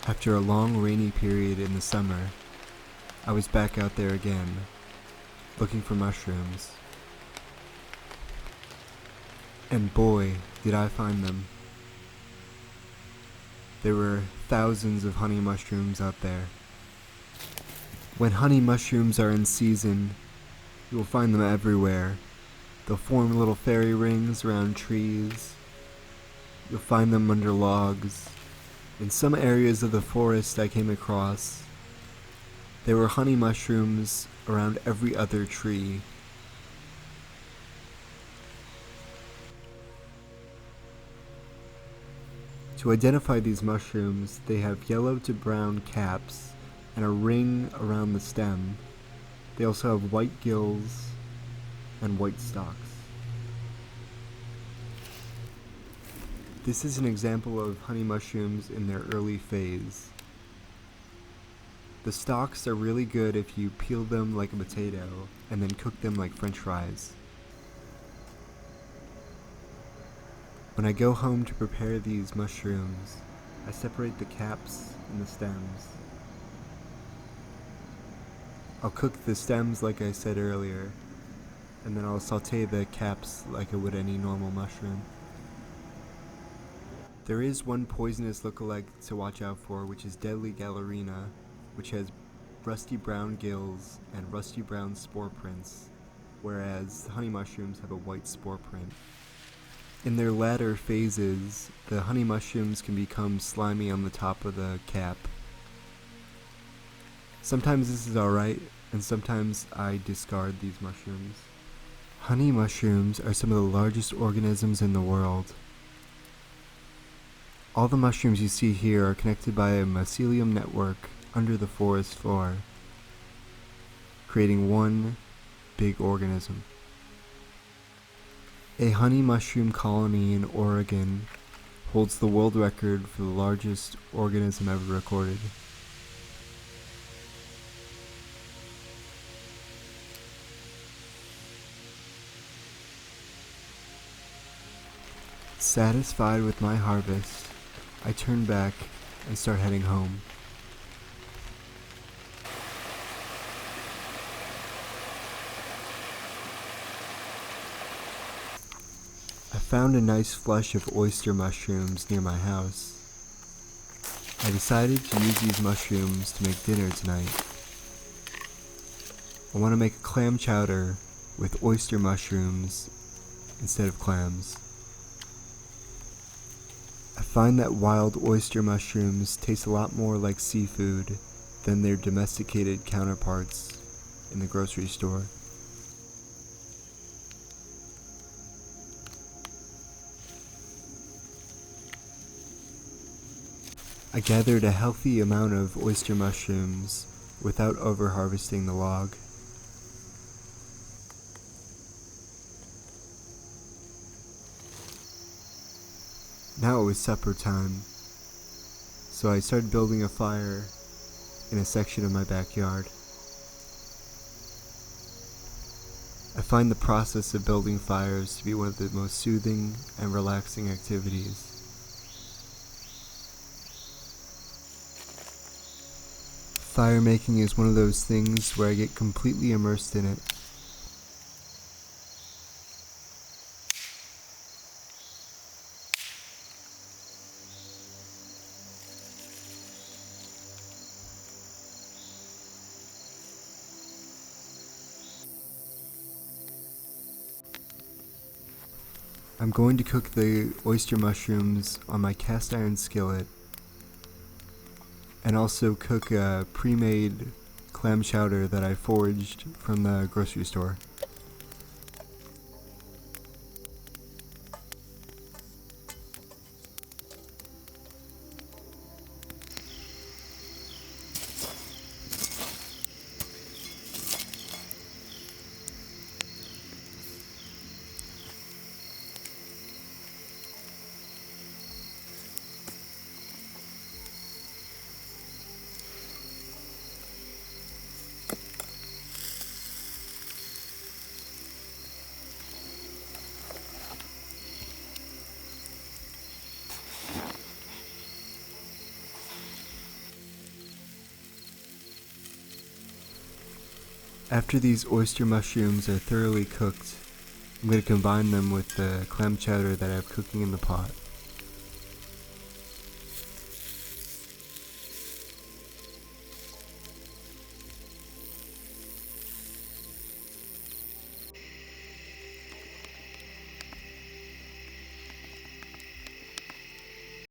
After a long rainy period in the summer, I was back out there again, looking for mushrooms. And boy, did I find them. There were thousands of honey mushrooms out there. When honey mushrooms are in season, you will find them everywhere. They'll form little fairy rings around trees. You'll find them under logs. In some areas of the forest I came across, there were honey mushrooms around every other tree. To identify these mushrooms, they have yellow to brown caps and a ring around the stem. They also have white gills and white stalks. This is an example of honey mushrooms in their early phase. The stalks are really good if you peel them like a potato and then cook them like French fries. When I go home to prepare these mushrooms, I separate the caps and the stems. I'll cook the stems like I said earlier, and then I'll saute the caps like I would any normal mushroom. There is one poisonous lookalike to watch out for, which is deadly Gallerina, which has rusty brown gills and rusty brown spore prints, whereas honey mushrooms have a white spore print. In their latter phases, the honey mushrooms can become slimy on the top of the cap. Sometimes this is alright, and sometimes I discard these mushrooms. Honey mushrooms are some of the largest organisms in the world. All the mushrooms you see here are connected by a mycelium network under the forest floor, creating one big organism. A honey mushroom colony in Oregon holds the world record for the largest organism ever recorded. Satisfied with my harvest, I turn back and start heading home. I found a nice flush of oyster mushrooms near my house. I decided to use these mushrooms to make dinner tonight. I want to make a clam chowder with oyster mushrooms instead of clams. I find that wild oyster mushrooms taste a lot more like seafood than their domesticated counterparts in the grocery store. I gathered a healthy amount of oyster mushrooms without over-harvesting the log. Now it was supper time, so I started building a fire in a section of my backyard. I find the process of building fires to be one of the most soothing and relaxing activities. Fire making is one of those things where I get completely immersed in it. I'm going to cook the oyster mushrooms on my cast iron skillet and also cook a pre-made clam chowder that I foraged from the grocery store. After these oyster mushrooms are thoroughly cooked, I'm going to combine them with the clam chowder that I have cooking in the pot.